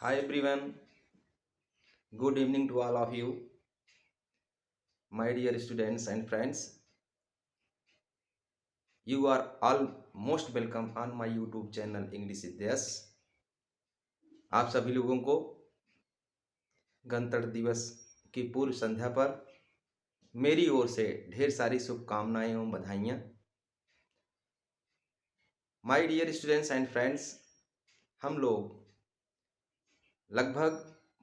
Hi everyone, good evening to all of you, my dear students and friends. You are all most welcome on my YouTube channel English with Yes. आप सभी लोगों को गणतंत्र दिवस की पूर्व संध्या पर मेरी ओर से ढेर सारी शुभकामनाएं एवं बधाइयाँ। My dear students and friends, हम लोग लगभग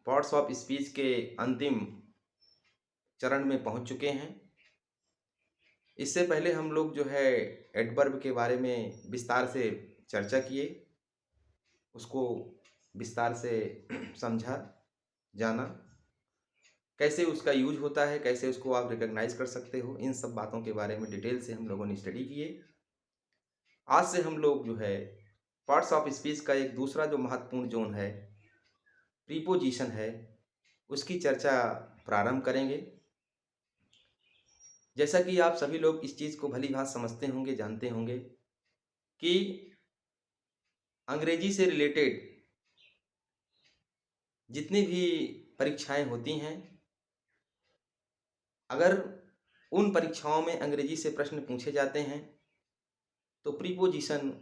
पार्ट्स ऑफ स्पीच के अंतिम चरण में पहुंच चुके हैं। इससे पहले हम लोग जो है एडवर्ब के बारे में विस्तार से चर्चा किए, उसको विस्तार से समझा, जाना, कैसे उसका यूज होता है, कैसे उसको आप रिकॉग्नाइज कर सकते हो, इन सब बातों के बारे में डिटेल से हम लोगों ने स्टडी किए। आज से हम लोग जो है पार्ट्स ऑफ स्पीच का एक दूसरा जो महत्वपूर्ण जोन है, प्रीपोजिशन है, उसकी चर्चा प्रारंभ करेंगे। जैसा कि आप सभी लोग इस चीज़ को भली भांति समझते होंगे, जानते होंगे कि अंग्रेजी से रिलेटेड जितनी भी परीक्षाएं होती हैं, अगर उन परीक्षाओं में अंग्रेजी से प्रश्न पूछे जाते हैं तो प्रीपोजिशन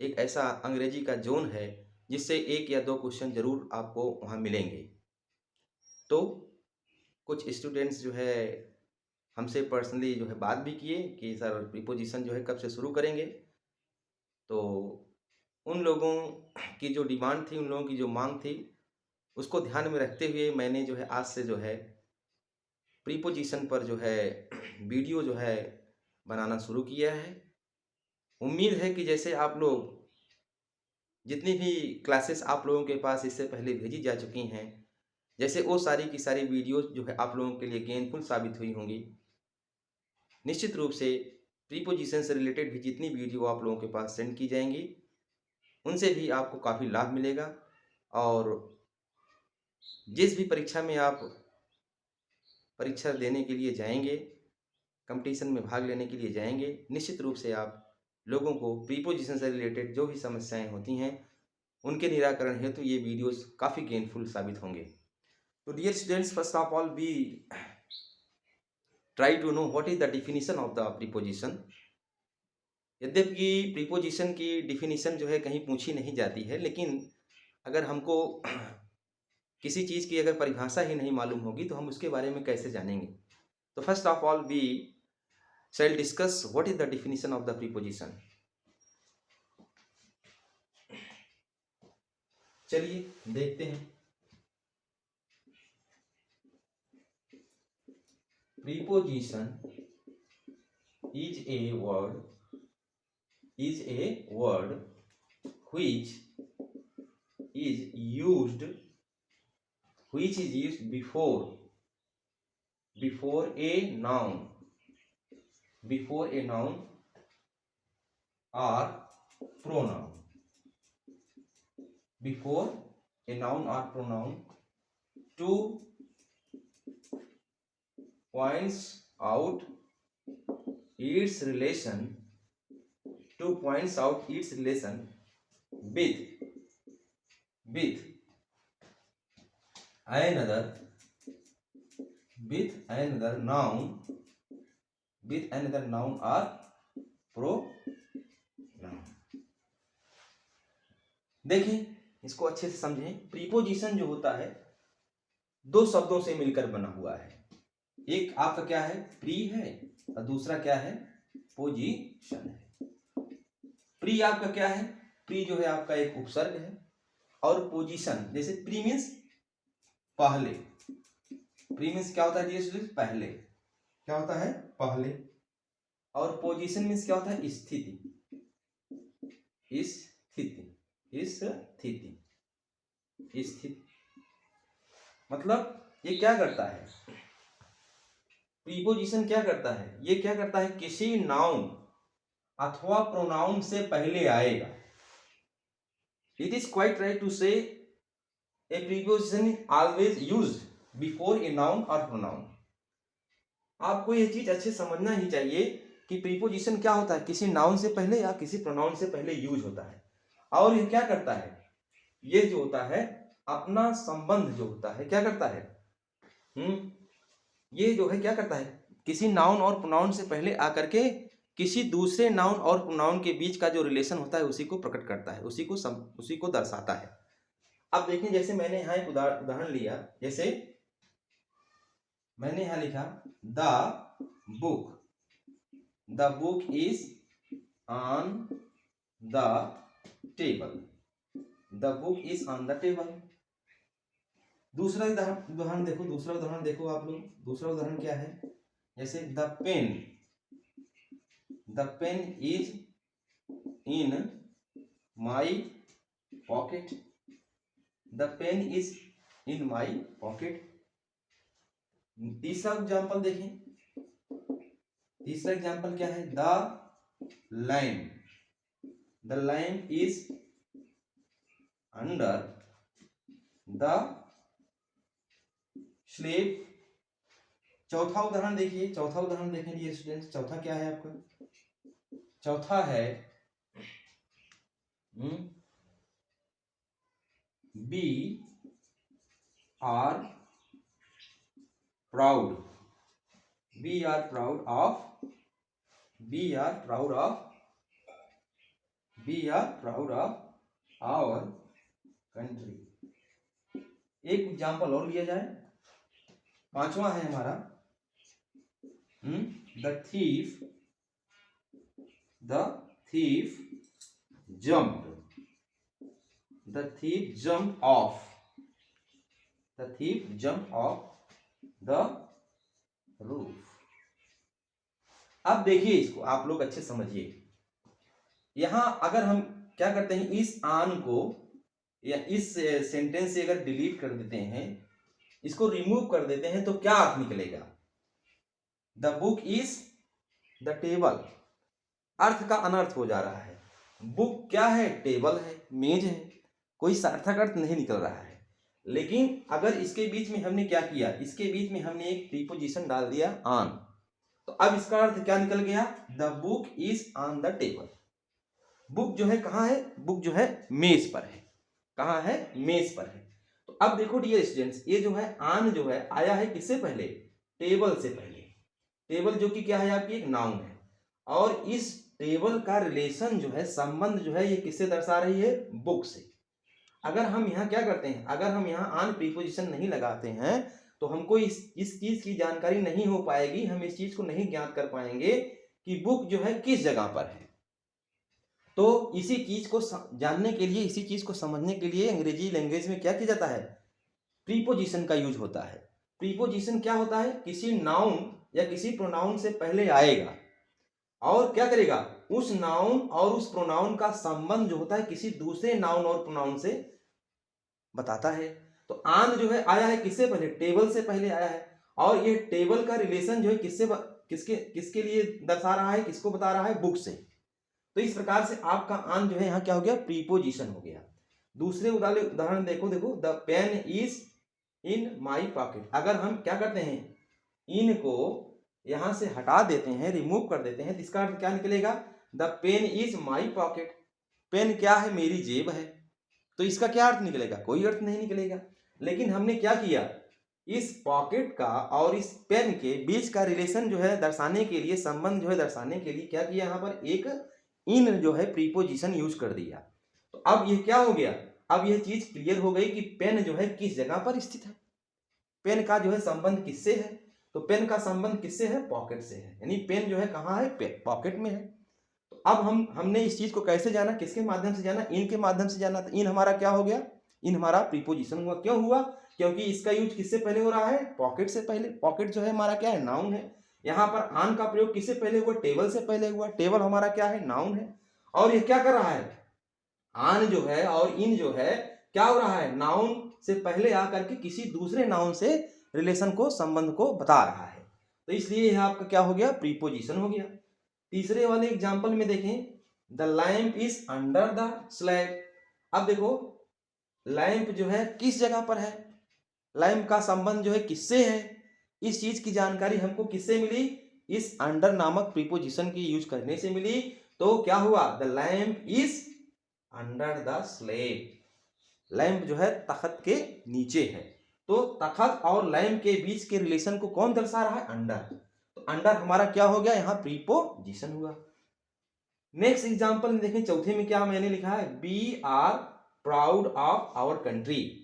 एक ऐसा अंग्रेजी का जोन है जिससे एक या दो क्वेश्चन जरूर आपको वहाँ मिलेंगे। तो कुछ स्टूडेंट्स जो है हमसे पर्सनली जो है बात भी किए कि सर प्रीपोजिशन जो है कब से शुरू करेंगे। तो उन लोगों की जो डिमांड थी, उन लोगों की जो मांग थी, उसको ध्यान में रखते हुए मैंने जो है आज से जो है प्रीपोजिशन पर जो है वीडियो जो है बनाना शुरू किया है। उम्मीद है कि जैसे आप लोग जितनी भी क्लासेस आप लोगों के पास इससे पहले भेजी जा चुकी हैं, जैसे वो सारी की सारी वीडियोस जो है आप लोगों के लिए गेनफुल साबित हुई होंगी। निश्चित रूप से प्रीपोजिशन से रिलेटेड भी जितनी वीडियो आप लोगों के पास सेंड की जाएंगी, उनसे भी आपको काफ़ी लाभ मिलेगा। और जिस भी परीक्षा में आप परीक्षा देने के लिए जाएंगे, कंपटीशन में भाग लेने के लिए जाएंगे, निश्चित रूप से आप लोगों को प्रीपोजिशन से रिलेटेड जो भी समस्याएं होती हैं उनके निराकरण हेतु ये वीडियोस काफ़ी गेनफुल साबित होंगे। तो dear students, first of all we try to know what is the definition of the preposition. यद्यपि प्रीपोजिशन की डिफिनीशन जो है कहीं पूछी नहीं जाती है, लेकिन अगर हमको किसी चीज़ की अगर परिभाषा ही नहीं मालूम होगी तो हम उसके बारे में कैसे जानेंगे। तो first of all we shall discuss what is the definition of the preposition. चलिए देखते हैं। Preposition is a word which is used before a noun or pronoun. Before a noun or pronoun to points out its relation with another noun or pronoun. देखिए, इसको अच्छे से समझें। Preposition जो होता है दो शब्दों से मिलकर बना हुआ है। एक आपका क्या है, प्री है, और दूसरा क्या है, पोजीशन है। प्री आपका क्या है, प्री जो है आपका एक उपसर्ग है, और पोजीशन जैसे प्री मीन्स पहले, प्री मीन्स क्या होता है, पहले, क्या होता है, पहले, और पोजीशन मीन्स क्या होता है, स्थिति, स्थिति। मतलब ये क्या करता है, प्रीपोजिशन क्या करता है, ये क्या करता है, किसी नाउन अथवा प्रोनाउन से पहले आएगा। It is quite right to say a preposition is always used before a noun और प्रोनाउन। आपको ये चीज अच्छे समझना ही चाहिए कि प्रीपोजिशन क्या होता है, किसी नाउन से पहले या किसी प्रोनाउन से पहले यूज होता है। और ये क्या करता है, ये जो होता है अपना संबंध जो होता है क्या करता है, ये जो है क्या करता है, किसी नाउन और प्रोनाउन से पहले आकर के किसी दूसरे नाउन और प्रोनाउन के बीच का जो रिलेशन होता है उसी को प्रकट करता है, उसी को दर्शाता है। अब देखें, जैसे मैंने यहाँ एक उदाहरण लिया, जैसे मैंने यहाँ लिखा the book is on the table, the book is on the table. दूसरा उदाहरण देखो आप लोग, दूसरा उदाहरण क्या है, जैसे the pen is in my pocket, the pen is in my pocket. तीसरा एग्जाम्पल देखें, तीसरा एग्जाम्पल क्या है, the lamp is under the slab. चौथा उदाहरण देखिए, चौथा उदाहरण देखें डियर स्टूडेंट्स, चौथा क्या है आपका, चौथा है be are proud of our country. एक एग्जाम्पल और लिया जाए, पांचवा है हमारा the thief jumped off the roof। अब देखिए, इसको आप लोग अच्छे समझिए। यहां अगर हम क्या करते हैं, इस आन को या इस सेंटेंस से अगर डिलीट कर देते हैं, इसको रिमूव कर देते हैं, तो क्या अर्थ निकलेगा, the book is the table, अर्थ का अनर्थ हो जा रहा है। बुक क्या है, टेबल है, मेज है, कोई सार्थक अर्थ नहीं निकल रहा है। लेकिन अगर इसके बीच में हमने क्या किया, इसके बीच में हमने एक प्रीपोजिशन डाल दिया ऑन, तो अब इसका अर्थ क्या निकल गया, the book is on the table. Book जो है कहाँ है, बुक जो है मेज पर है, कहाँ है, मेज पर है। तो अब देखो डियर स्टूडेंट्स, ये जो है ऑन जो है आया है किससे पहले, टेबल से पहले। टेबल जो कि क्या है, आपकी एक नाउन है, और इस टेबल का रिलेशन जो है, संबंध जो है, ये किससे दर्शा रही है, बुक से। अगर हम यहाँ क्या करते हैं, अगर हम यहाँ ऑन प्रीपोजिशन नहीं लगाते हैं, तो हमको इस चीज की जानकारी नहीं हो पाएगी, हम इस चीज को नहीं ज्ञात कर पाएंगे कि बुक जो है किस जगह पर है। तो इसी चीज को जानने के लिए, इसी चीज को समझने के लिए अंग्रेजी लैंग्वेज में क्या किया जाता है, प्रीपोजिशन का यूज होता है। प्रीपोजिशन क्या होता है, किसी नाउन या किसी प्रोनाउन से पहले आएगा और क्या करेगा, उस नाउन और उस प्रोनाउन का संबंध जो होता है किसी दूसरे नाउन और प्रोनाउन से बताता है। तो आन जो है आया है किससे पहले, टेबल से पहले आया है, और ये टेबल का रिलेशन जो है किसके लिए दर्शा रहा है, किसको बता रहा है, बुक से। तो इस प्रकार से आपका आन जो है यहाँ क्या हो गया, प्रीपोजिशन हो गया। दूसरे उदाहरण देखो, the pen is in my pocket. अगर हम क्या करते हैं, इन को यहां से हटा देते हैं, रिमूव कर देते हैं, तो इसका अर्थ क्या निकलेगा, the pen is my pocket. Pen क्या है, मेरी जेब है। तो इसका क्या अर्थ निकलेगा, कोई अर्थ नहीं निकलेगा। लेकिन हमने क्या किया, इस पॉकेट का और इस पेन के बीच का रिलेशन जो है दर्शाने के लिए, संबंध जो है दर्शाने के लिए क्या किया, यहाँ पर एक इन जो है प्रीपोजिशन यूज कर दिया। तो अब ये क्या हो गया, अब यह चीज क्लियर हो गई कि पेन जो है किस जगह पर स्थित है, पेन का जो है संबंध किससे है, तो पेन का संबंध किससे है, पॉकेट से है, यानी पेन जो है कहाँ है, पॉकेट में है। तो अब हमने इस चीज को कैसे जाना, किसके माध्यम से जाना, इन के माध्यम से जाना। तो इन हमारा क्या हो गया, इन हमारा प्रीपोजिशन हुआ। क्यों हुआ, क्योंकि इसका यूज किससे पहले हो रहा है, पॉकेट से पहले। पॉकेट जो है हमारा क्या है, नाउन है। यहाँ पर आन का प्रयोग किससे पहले हुआ, टेबल से पहले हुआ। टेबल हमारा क्या है, नाउन है। और ये क्या कर रहा है, आन जो है और इन जो है क्या हो रहा है, नाउन से पहले आकर के किसी दूसरे नाउन से रिलेशन को, संबंध को बता रहा है। तो इसलिए यह आपका क्या हो गया, प्रीपोजिशन हो गया। तीसरे वाले एग्जांपल में देखें, the lamp is under the slab. अब देखो लैंप जो है किस जगह पर है, लैंप का संबंध जो है किससे है, इस चीज की जानकारी हमको किससे मिली, इस अंडर नामक प्रीपोजिशन की यूज करने से मिली। तो क्या हुआ, the lamp is under the slab. Lamp जो है तख्त के नीचे है। तो तख्त और लैंप के बीच के रिलेशन को कौन दर्शा रहा है? अंडर। तो अंडर हमारा क्या हो गया? यहाँ प्रीपोजिशन हुआ। नेक्स्ट एग्जांपल में देखें, चौथे में क्या मैंने लिखा है? We are proud of our country.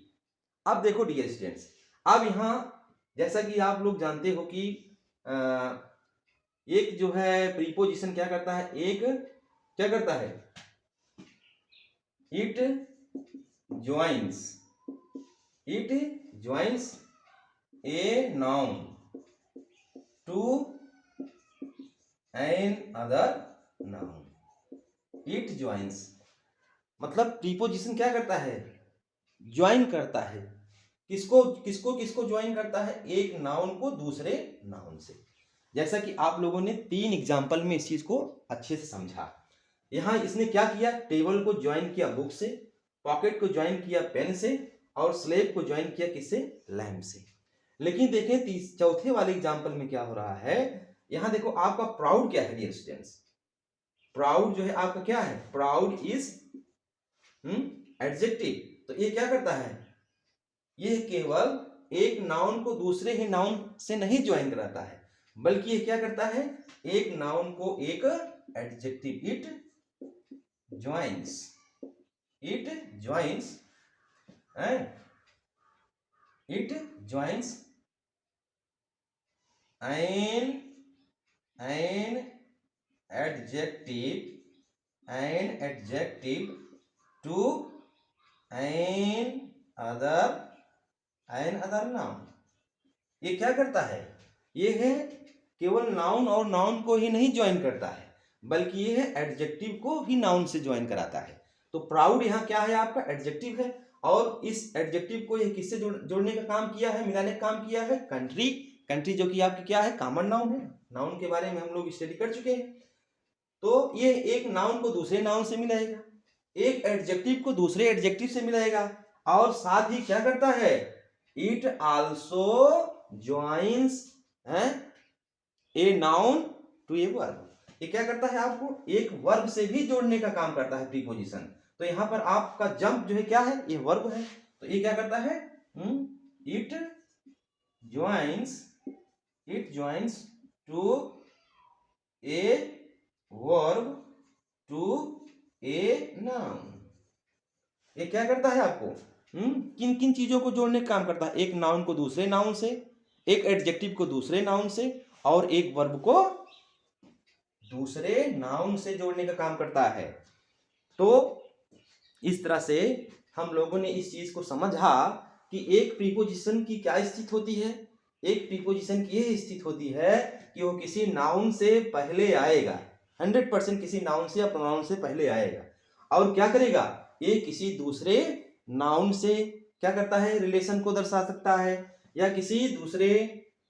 अब देखो डियर स्टूडेंट्स, अब यहाँ जैसा कि आप लोग जानते हो कि एक जो है प्रीपोजिशन क्या करता है? एक क्या करता है? It joins a noun to an other noun. It joins मतलब प्रीपोजिशन क्या करता है? ज्वाइन करता है। किसको किसको किसको ज्वाइन करता है? एक नाउन को दूसरे नाउन से। जैसा कि आप लोगों ने 3 एग्जाम्पल में इस चीज को अच्छे से समझा। यहां इसने क्या किया? टेबल को ज्वाइन किया बुक से, पॉकेट को ज्वाइन किया पेन से, और स्लेब को ज्वाइन किया किससे? लैम्प से। लेकिन देखें चौथे वाले एग्जाम्पल में क्या हो रहा है? यहां देखो आपका प्राउड क्या है डियर स्टूडेंट्स? प्राउड जो है आपका क्या है? Proud is adjective. तो ये क्या करता है? ये केवल एक नाउन को दूसरे ही नाउन से नहीं ज्वाइन कराता है, बल्कि ये क्या करता है? एक नाउन को एक adjective, it joins an adjective to an other noun। ये क्या करता है? ये है केवल नाउन और नाउन को ही नहीं ज्वाइन करता है, बल्कि ये है एडजेक्टिव को भी नाउन से ज्वाइन कराता है। तो प्राउड यहाँ क्या है? आपका एडजेक्टिव है, और इस एडजेक्टिव को ये किससे जोड़ने का काम किया है? मिलाने का काम किया है कंट्री जो कि आपकी क्या है? कॉमन नाउन है। नाउन के बारे में हम लोग स्टडी कर चुके हैं। तो ये एक नाउन को दूसरे नाउन से मिलाएगा, एक एडजेक्टिव को दूसरे एडजेक्टिव से मिलाएगा, और साथ ही क्या करता है? It also joins a noun to a verb. ये क्या करता है? आपको एक वर्ब से भी जोड़ने का काम करता है प्रीपोजिशन। तो यहां पर आपका जंप जो है क्या है? ये वर्ब है। तो ये क्या करता है? It joins to a verb to a noun. ये क्या करता है आपको? किन किन चीजों को जोड़ने का काम करता है? एक नाउन को दूसरे नाउन से, एक एडजेक्टिव को दूसरे नाउन से, और एक वर्ब को दूसरे नाउन से जोड़ने का काम करता है। तो इस तरह से हम लोगों ने इस चीज को समझा कि एक प्रीपोजिशन की क्या स्थिति होती है। एक प्रीपोजिशन की यह स्थिति होती है कि वो किसी नाउन से पहले आएगा, 100% किसी नाउन से या प्रोनाउन से पहले आएगा, और क्या करेगा? ये किसी दूसरे नाउन से क्या करता है? रिलेशन को दर्शा सकता है, या किसी दूसरे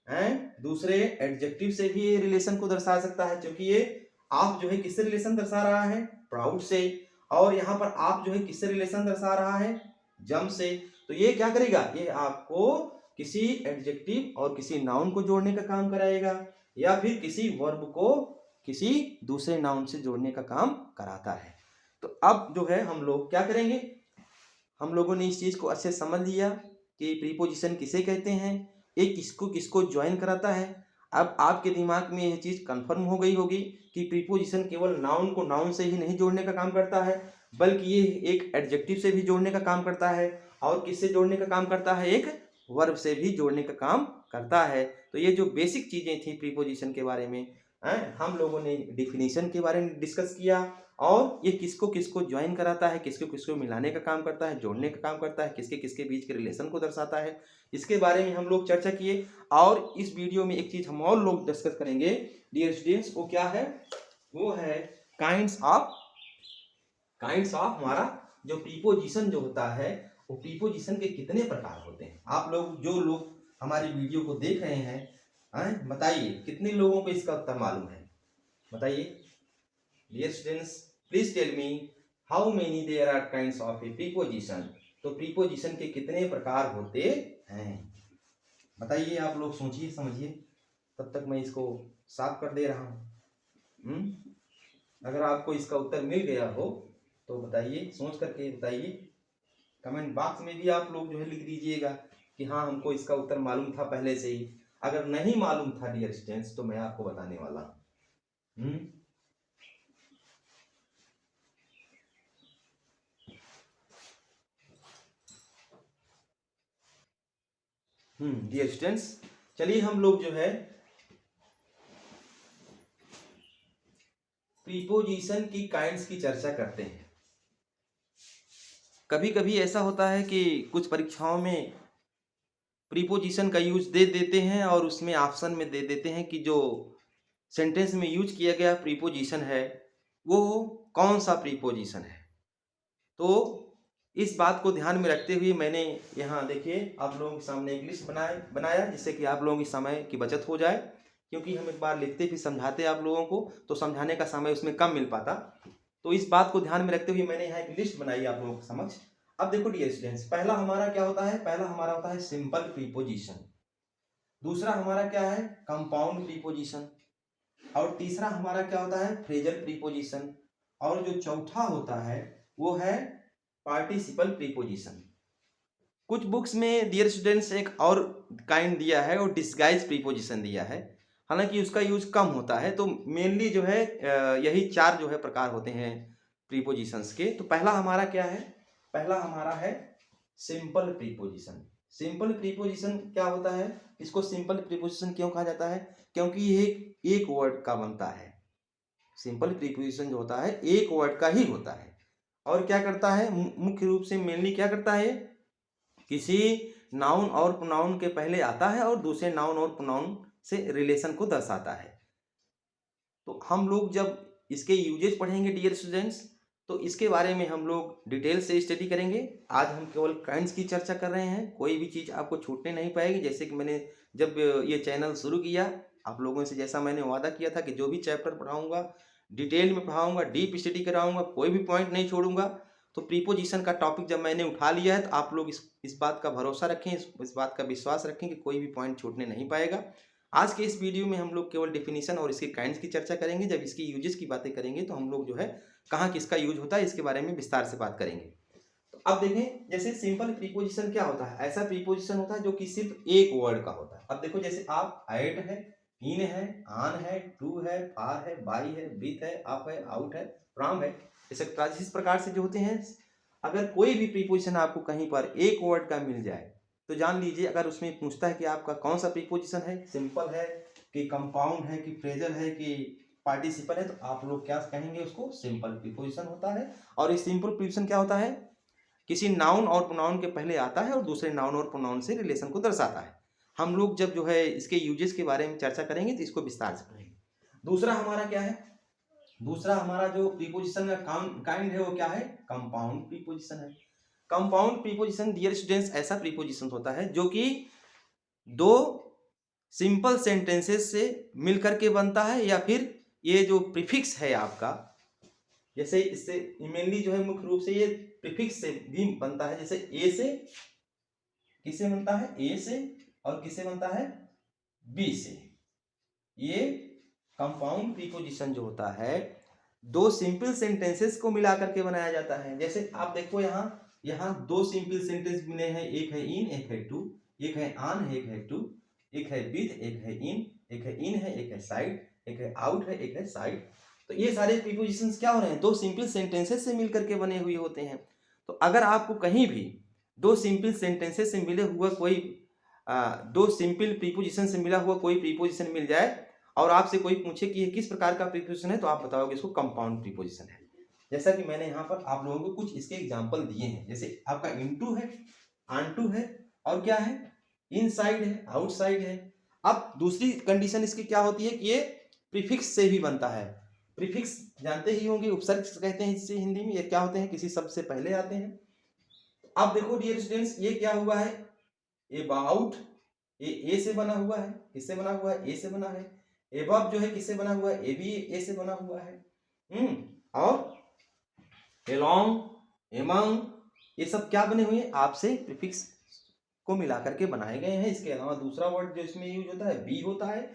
एडजेक्टिव से भी ये रिलेशन को दर्शा सकता है, क्योंकि ये आप जो है किससे रिलेशन दर्शा रहा है? प्राउड से। और यहाँ पर आप जो है किससे रिलेशन दर्शा रहा है? जम से। तो ये क्या करेगा? ये आपको किसी एडजेक्टिव और किसी नाउन को जोड़ने का काम कराएगा, या फिर किसी वर्ब को किसी दूसरे नाउन से जोड़ने का काम कराता है। तो अब जो है हम लोग क्या करेंगे? हम लोगों ने इस चीज को अच्छे समझ लिया कि प्रीपोजिशन किसे कहते हैं, एक किसको किसको ज्वाइन कराता है। अब आपके दिमाग में यह चीज कंफर्म हो गई होगी कि प्रीपोजिशन केवल नाउन को नाउन से ही नहीं जोड़ने का काम करता है, बल्कि ये एक एडजेक्टिव से भी जोड़ने का काम करता है, और किससे जोड़ने का काम करता है? एक वर्ब से भी जोड़ने का काम करता है। तो ये जो बेसिक चीजें थी प्रीपोजिशन के बारे में, हम लोगों ने डिफिनीशन के बारे में डिस्कस किया, और ये किसको किसको ज्वाइन कराता है, किसको किसको मिलाने का काम करता है, जोड़ने का काम करता है, किसके किसके बीच के रिलेशन को दर्शाता है, इसके बारे में हम लोग चर्चा किए। और इस वीडियो में एक चीज हम और लोग डिस्कस करेंगे डियर स्टूडेंट्स, वो क्या है? वो है काइंड्स ऑफ हमारा जो प्रीपोजिशन जो होता है, वो प्रीपोजिशन के कितने प्रकार होते हैं। आप लोग जो लोग हमारी वीडियो को देख रहे हैं, बताइए कितने लोगों को इसका उत्तर मालूम है? बताइए dear students, please tell me how many there are kinds of a preposition. तो प्रीपोजिशन के कितने प्रकार होते हैं? बताइए, आप लोग सोचिए समझिए, तब तक मैं इसको साफ कर दे रहा हूं। अगर आपको इसका उत्तर मिल गया हो तो बताइए, सोच करके बताइए। कमेंट बॉक्स में भी आप लोग जो है लिख दीजिएगा कि हाँ हमको इसका उत्तर मालूम था पहले से ही। अगर नहीं मालूम था डियर स्टूडेंट्स तो मैं आपको बताने वाला हूँ। डियर स्टूडेंट्स, चलिए हम लोग जो है प्रीपोजिशन की काइंड्स की चर्चा करते हैं। कभी कभी ऐसा होता है कि कुछ परीक्षाओं में प्रीपोजिशन का यूज दे देते हैं और उसमें ऑप्शन में दे देते हैं कि जो सेंटेंस में यूज किया गया प्रीपोजिशन है वो कौन सा प्रीपोजिशन है। तो इस बात को ध्यान में रखते हुए मैंने यहाँ देखिए आप लोगों के सामने एक लिस्ट बनाया जिससे कि आप लोगों की समय की बचत हो जाए, क्योंकि हम एक बार लिखते फिर समझाते आप लोगों को तो समझाने का समय उसमें कम मिल पाता। तो इस बात को ध्यान में रखते हुए मैंने यहाँ एक लिस्ट बनाई आप लोगों के समक्ष। अब देखो डियर स्टूडेंट्स, पहला हमारा क्या होता है, पहला हमारा होता है सिंपल प्रीपोजिशन, दूसरा हमारा क्या है कंपाउंड प्रीपोजिशन, और तीसरा हमारा क्या होता है फ्रेजल प्रीपोजिशन, और जो चौथा होता है वो है पार्टिसिपल प्रीपोजिशन। कुछ बुक्स में डियर स्टूडेंट्स एक और काइंड दिया है और डिस्गाइज प्रीपोजिशन दिया है, हालांकि उसका यूज कम होता है। तो मेनली जो है यही चार जो है प्रकार होते हैं प्रीपोजिशंस के। तो पहला हमारा क्या है, पहला हमारा है सिंपल प्रीपोजिशन। सिंपल प्रीपोजिशन क्या होता है, इसको सिंपल प्रीपोजिशन क्यों कहा जाता है, क्योंकि ये एक वर्ड का बनता है। सिंपल प्रीपोजिशन जो होता है एक वर्ड का ही होता है और क्या करता है मुख्य रूप से मेनली क्या करता है, किसी नाउन और प्रोनाउन के पहले आता है और दूसरे नाउन और प्रोनाउन से रिलेशन को दर्शाता है। तो हम लोग जब इसके यूजेस पढ़ेंगे डियर स्टूडेंट्स तो इसके बारे में हम लोग डिटेल से स्टडी करेंगे। आज हम केवल काइंड्स की चर्चा कर रहे हैं, कोई भी चीज़ आपको छूटने नहीं पाएगी। जैसे कि मैंने जब ये चैनल शुरू किया आप लोगों से जैसा मैंने वादा किया था कि जो भी चैप्टर पढ़ाऊंगा डिटेल में पढ़ाऊंगा, डीप स्टडी कराऊंगा, कोई भी पॉइंट नहीं छोड़ूंगा। तो प्रीपोजिशन का टॉपिक जब मैंने उठा लिया है तो आप लोग इस बात का भरोसा रखें, इस बात का विश्वास रखें कि कोई भी पॉइंट छूटने नहीं पाएगा। आज के इस वीडियो में हम लोग केवल डेफिनेशन और इसके काइंड्स की चर्चा करेंगे। जब इसकी यूजेस की बातें करेंगे तो हम लोग जो है कहाँ किसका यूज होता है इसके बारे में विस्तार से बात करेंगे। तो अब देखें जैसे सिंपल प्रीपोजिशन क्या होता है, ऐसा प्रीपोजिशन होता है जो कि सिर्फ एक वर्ड का होता है। अब देखो जैसे आप, एट है, इन है, आन है, टू है, फार है, बाई है, विथ है, अप है, आउट है, फ्रॉम है, इस प्रकार से जो होते हैं। अगर कोई भी प्रीपोजिशन आपको कहीं पर एक वर्ड का मिल जाए तो जान लीजिए, अगर उसमें पूछता है कि आपका कौन सा प्रीपोजिशन है, सिंपल है कि कंपाउंड है कि फ्रेजल है कि पार्टिसिपल है, तो आप लोग क्या कहेंगे, उसको सिंपल प्रीपोजिशन होता है। और ये सिंपल प्रीपोजिशन क्या होता है, किसी नाउन और प्रोनाउन के पहले आता है और दूसरे नाउन और प्रोनाउन से रिलेशन को दर्शाता है। हम लोग जब जो है इसके यूजेस के बारे में चर्चा करेंगे तो इसको विस्तार से पढ़ेंगे। दूसरा हमारा क्या है, दूसरा हमारा जो प्रीपोजिशन का काइंड है वो क्या है, कंपाउंड प्रीपोजिशन है। कंपाउंड प्रीपोजिशन डियर स्टूडेंट्स ऐसा प्रीपोजिशन होता है जो कि दो सिंपल सेंटेंसेस से मिलकर के बनता है, या फिर ये जो प्रीफिक्स है आपका, जैसे इससे मेनली जो है मुख्य रूप से ये प्रीफिक्स से भी बनता है। जैसे ए से किससे बनता है, ए से, और किससे बनता है, बी से। ये कंपाउंड प्रीपोजिशन जो होता है दो सिंपल सेंटेंसेस को मिला करके बनाया जाता है। जैसे आप देखो यहाँ दो सिंपल सेंटेंस मिले हैं, एक है इन एक है टू, एक है ऑन है एक है टू, एक है विथ एक है इन, एक है इन है एक है साइड, एक है आउट है एक है साइड। तो ये सारे प्रीपोजिशंस क्या हो रहे हैं, दो सिंपल सेंटेंसेस से मिलकर के बने हुए होते हैं। तो अगर आपको कहीं भी दो सिंपल सेंटेंसेस से मिले हुआ कोई दो सिंपल प्रीपोजिशन से मिला हुआ कोई प्रीपोजिशन मिल जाए और आपसे कोई पूछे कि ये किस प्रकार का प्रीपोजिशन है, तो आप बताओगे इसको कंपाउंड प्रीपोजिशन है। जैसा कि मैंने यहाँ पर आप लोगों को कुछ इसके एग्जांपल दिए हैं। जैसे आपका इनटू है, ऑनटू है, और क्या है, इनसाइड है, आउटसाइड है। अब दूसरी कंडीशन इसकी क्या होती है कि ये प्रीफिक्स से भी बनता है। प्रीफिक्स जानते ही होंगे, उपसर्ग कहते हैं इससे हिंदी में। ये क्या होते हैं, किसी शब्द से पहले आते हैं। अब देखो डियर स्टूडेंट्स ये क्या हुआ है, अबाउट, ये ए से बना हुआ है, किससे बना हुआ है, ए से बना है। एबव जो है किससे बना हुआ है, ए भी ए से बना हुआ है। और एलोंग, एमंग, ये सब क्या बने हुए हैं, आपसे प्रीफिक्स को मिलाकर के बनाए गए हैं। इसके अलावा दूसरा वर्ड जो इसमें यूज होता है बी होता है।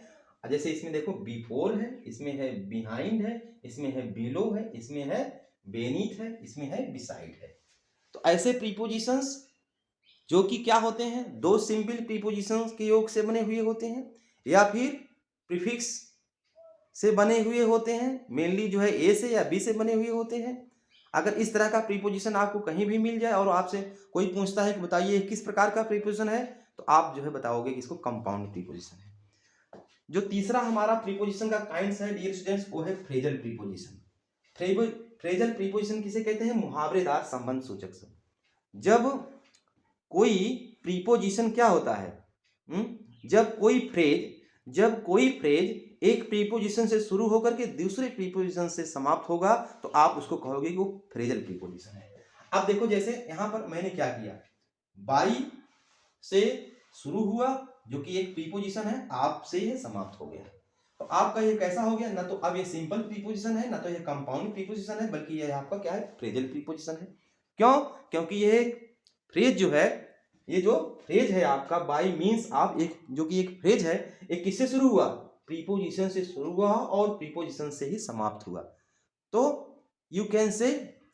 जैसे इसमें देखो बिफोर है, इसमें है बिहाइंड है, इसमें है बिलो है, इसमें है बेनीथ है, इसमें है बिसाइड है। तो ऐसे प्रीपोजिशंस जो कि क्या होते हैं, दो सिंपल प्रीपोजिशंस के योग से बने हुए होते हैं या फिर प्रीफिक्स से बने हुए होते हैं, मेनली जो है ए से या बी से बने हुए होते हैं। अगर इस तरह का प्रीपोजिशन आपको कहीं भी मिल जाए और आपसे कोई पूछता है कि बताइए किस प्रकार का प्रीपोजिशन है, तो आप जो है बताओगे कि इसको कंपाउंड प्रीपोजिशन है। जो तीसरा हमारा प्रीपोजिशन का काइंड्स है डियर स्टूडेंट्स, वो है फ्रेजल प्रीपोजिशन। फ्रेजल प्रीपोजिशन किसे कहते हैं, मुहावरेदार संबंध सूचक शब्द। जब कोई प्रीपोजिशन क्या होता है, जब कोई फ्रेज एक प्रीपोजिशन से शुरू होकर के दूसरे प्रीपोजिशन से समाप्त होगा तो आप उसको कहोगे कि वो फ्रेजल प्रीपोजिशन है। अब देखो जैसे यहां पर मैंने क्या किया, बाई से शुरू हुआ जो कि एक प्रीपोजिशन है, आप से ये समाप्त हो गया, तो आपका ये कैसा हो गया, ना तो अब ये सिंपल प्रीपोजिशन है ना तो ये कंपाउंड प्रीपोजिशन है, बल्कि ये आपका क्या है, फ्रेजल प्रीपोजिशन है। क्यों, क्योंकि ये फ्रेज जो है, ये जो फ्रेज है आपका बाई मीन्स आप, एक जो कि एक फ्रेज है, एक किससे शुरू हुआ, प्रीपोजिशन से शुरू हुआ और प्रीपोजिशन से ही समाप्त हुआ। तो you can say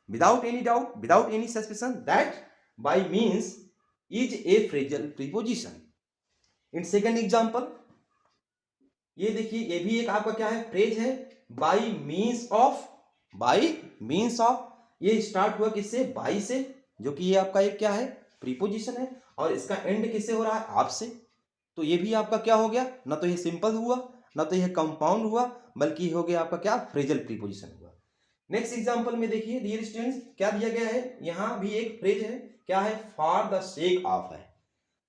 without any doubt, without any suspension that by means is a phrasal preposition. In second example ये देखिए, ये भी एक आपका क्या है, फ्रेज है, by means of, by means of, ये स्टार्ट हुआ किससे, बाई से, जो कि ये आपका एक क्या है, प्रीपोजिशन है, और इसका एंड किससे हो रहा है, आप से। तो ये भी आपका क्या हो गया, ना तो ये सिंपल हुआ ना तो ये कंपाउंड हुआ, बल्कि हो गया आपका क्या, फ्रेजल प्रीपोजिशन हुआ। नेक्स्ट एग्जांपल में देखिए डियर स्टूडेंट्स क्या दिया गया है, यहां भी एक फ्रेज है, क्या है, फॉर द सेक ऑफ है।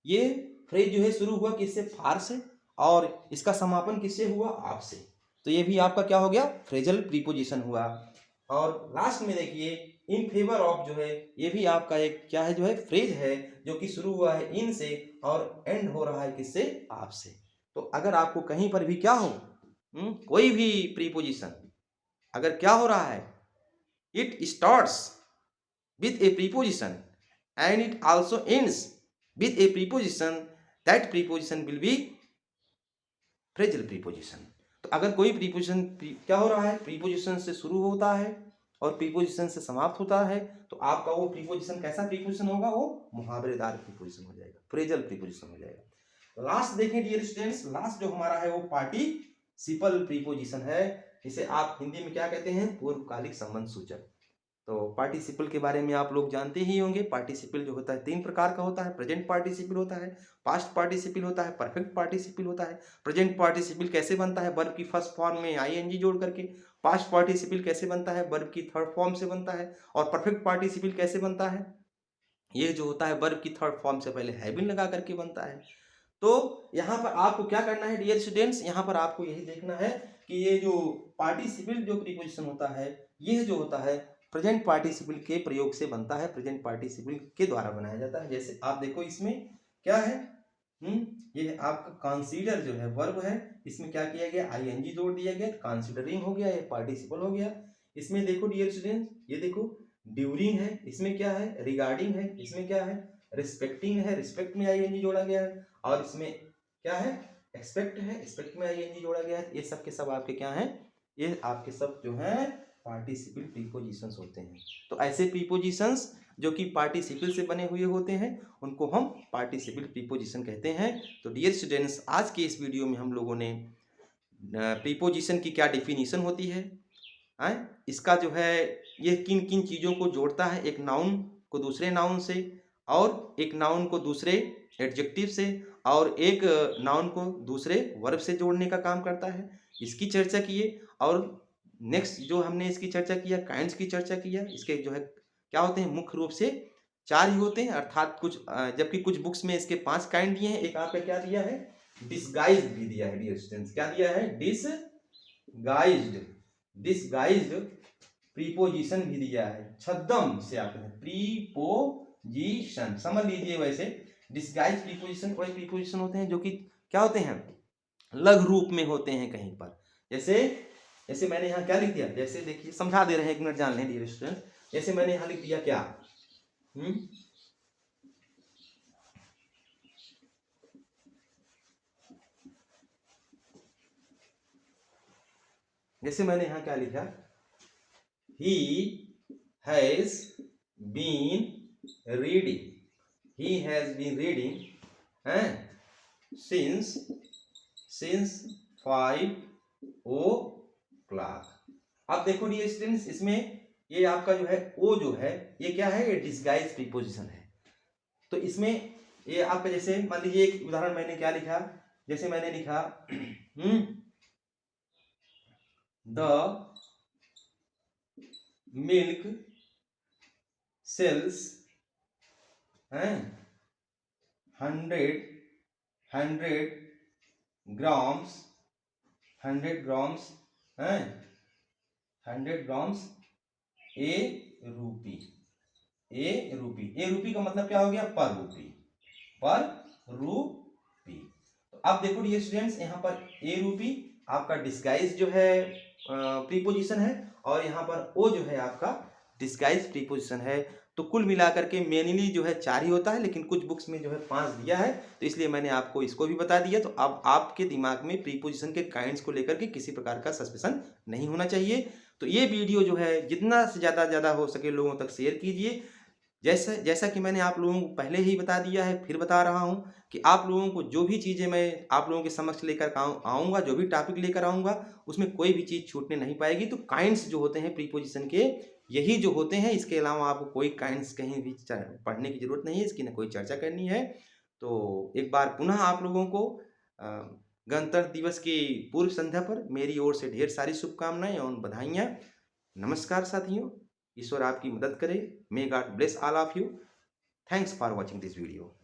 ये फ्रेज जो है शुरू हुआ किससे, फार से, और इसका समापन किससे हुआ, आप से। तो ये भी आपका क्या हो गया, फ्रेजल प्रीपोजिशन हुआ। और लास्ट में देखिए इन फेवर ऑफ जो है, ये भी आपका एक क्या है, जो है फ्रेज है, जो कि शुरू हुआ है इन से और एंड हो रहा है किससे, आप से। तो अगर आपको कहीं पर भी क्या हो, कोई भी प्रीपोजिशन अगर क्या हो रहा है, it starts with a preposition and it also ends with a preposition, that preposition will be phrasal preposition। तो अगर कोई प्रीपोजिशन क्या हो रहा है, प्रीपोजिशन से शुरू होता है और प्रीपोजिशन से समाप्त होता है, तो आपका वो प्रीपोजिशन कैसा प्रीपोजिशन होगा, वो मुहावरेदार प्रीपोजिशन हो जाएगा, फ्रेजल प्रीपोजिशन हो जाएगा। लास्ट देखें डियर स्टूडेंट्स, लास्ट जो हमारा है वो पार्टिसिपल प्रीपोजिशन है, इसे आप हिंदी में क्या कहते हैं, पूर्वकालिक संबंध सूचक। तो पार्टिसिपल के बारे में आप लोग जानते ही होंगे। पार्टिसिपल जो होता है तीन प्रकार का होता है, प्रेजेंट पार्टिसिपल होता है, पास्ट पार्टिसिपल होता है, परफेक्ट पार्टिसिपल होता है। प्रेजेंट पार्टिसिपल कैसे बनता है, वर्ब की फर्स्ट फॉर्म में आईएनजी जोड़ करके। पास्ट पार्टिसिपल कैसे बनता है, वर्ब की थर्ड फॉर्म से बनता है। और परफेक्ट पार्टिसिपल कैसे बनता है, ये जो होता है वर्ब की थर्ड फॉर्म से पहले हैव बीन लगा करके बनता है। तो यहाँ पर आपको क्या करना है डियर स्टूडेंट्स, यहाँ पर आपको यही देखना है कि ये जो पार्टिसिपल जो प्रीपोजिशन होता है, ये जो होता है प्रेजेंट पार्टिसिपल के प्रयोग से बनता है, प्रेजेंट पार्टिसिपल के द्वारा बनाया जाता है। जैसे आप देखो इसमें क्या है, ये आपका कंसीडर जो है वर्ब है, इसमें क्या किया गया, आईएनजी जोड़ दिया गया, कंसीडरिंग हो गया, ये पार्टिसिपल हो गया। इसमें देखो डियर स्टूडेंट्स, ये देखो ड्यूरिंग है, इसमें क्या है, रिगार्डिंग है, इसमें क्या है, रिस्पेक्टिंग है, रिस्पेक्ट में आईएनजी जोड़ा गया है। और इसमें क्या है, एक्सपेक्ट है, एक्सपेक्ट में आईएनजी जोड़ा गया है। ये सब के सब आपके क्या हैं, ये आपके सब जो हैं पार्टिसिपल प्रीपोजिशंस होते हैं। तो ऐसे प्रीपोजिशंस जो कि पार्टिसिपल से बने हुए होते हैं उनको हम पार्टिसिपल प्रीपोजिशन कहते हैं। तो डियर स्टूडेंट्स, आज के इस वीडियो में हम लोगों ने प्रीपोजिशन की क्या डिफिनीशन होती है, इसका जो है ये किन किन चीज़ों को जोड़ता है, एक नाउन को दूसरे नाउन से, और एक नाउन को दूसरे एडजेक्टिव से, और एक नाउन को दूसरे वर्ब से जोड़ने का काम करता है, इसकी चर्चा किए। और नेक्स्ट जो हमने इसकी चर्चा किया, काइंड्स की चर्चा किया। इसके जो है क्या होते हैं, मुख्य रूप से 4 ही होते हैं, अर्थात कुछ जबकि कुछ बुक्स में इसके 5 काइंड दिए हैं। एक आपका क्या दिया है, डिसगाइज्ड भी दिया है डियर स्टूडेंट्स, क्या दिया है, डिसगाइज्ड, डिसगाइज्ड प्रीपोजिशन भी दिया है, छद्म से आते हैं प्रीपोजिशन, समझ लीजिए। वैसे डिसगाइज प्रीपोजिशन वही प्रीपोजिशन होते हैं जो कि क्या होते हैं, लघु रूप में होते हैं कहीं पर। जैसे मैंने यहाँ क्या लिख दिया, जैसे देखिए समझा दे रहे हैं, 1 मिनट जान लें डियर स्टूडेंट। जैसे मैंने यहाँ लिख दिया क्या, जैसे मैंने यहाँ क्या लिखा, he has been reading. He has been reading since 5 o'clock. अब देखो डियर स्टूडेंट्स, इसमें ये आपका जो है ओ जो है ये क्या है, ये डिस्गाइज प्रीपोजिशन है। तो इसमें ये आपका जैसे मान लीजिए एक उदाहरण मैंने क्या लिखा, जैसे मैंने लिखा the milk sells 100 grams 100 grams a rupee. A रूपी का मतलब क्या हो गया, पर रूपी। तो अब देखो डियर स्टूडेंट्स, यहाँ पर ए रूपी आपका डिस्गाइज जो है प्रीपोजिशन है, और यहाँ पर ओ जो है आपका डिस्गाइज प्रीपोजिशन है। तो कुल मिलाकर के मेनली जो है 4 ही होता है, लेकिन कुछ बुक्स में जो है 5 दिया है, तो इसलिए मैंने आपको इसको भी बता दिया। तो अब आपके दिमाग में प्रीपोजिशन के काइंड्स को लेकर के किसी प्रकार का सस्पेंशन नहीं होना चाहिए। तो ये वीडियो जो है जितना से ज़्यादा हो सके लोगों तक शेयर कीजिए। जैसा कि मैंने आप लोगों को पहले ही बता दिया है, फिर बता रहा हूँ कि आप लोगों को जो भी चीज़ें मैं आप लोगों के समक्ष लेकर आऊँगा, जो भी टॉपिक लेकर आऊँगा, उसमें कोई भी चीज़ छूटने नहीं पाएगी। तो काइंड्स जो होते हैं प्रीपोजिशन के, यही जो होते हैं, इसके अलावा आपको कोई काइंड्स कहीं भी पढ़ने की ज़रूरत नहीं है, इसकी न कोई चर्चा करनी है। तो एक बार पुनः आप लोगों को गणतंत्र दिवस की पूर्व संध्या पर मेरी ओर से ढेर सारी शुभकामनाएं और बधाइयाँ। नमस्कार साथियों, ईश्वर आपकी मदद करे। May God bless all of you. Thanks for watching this video.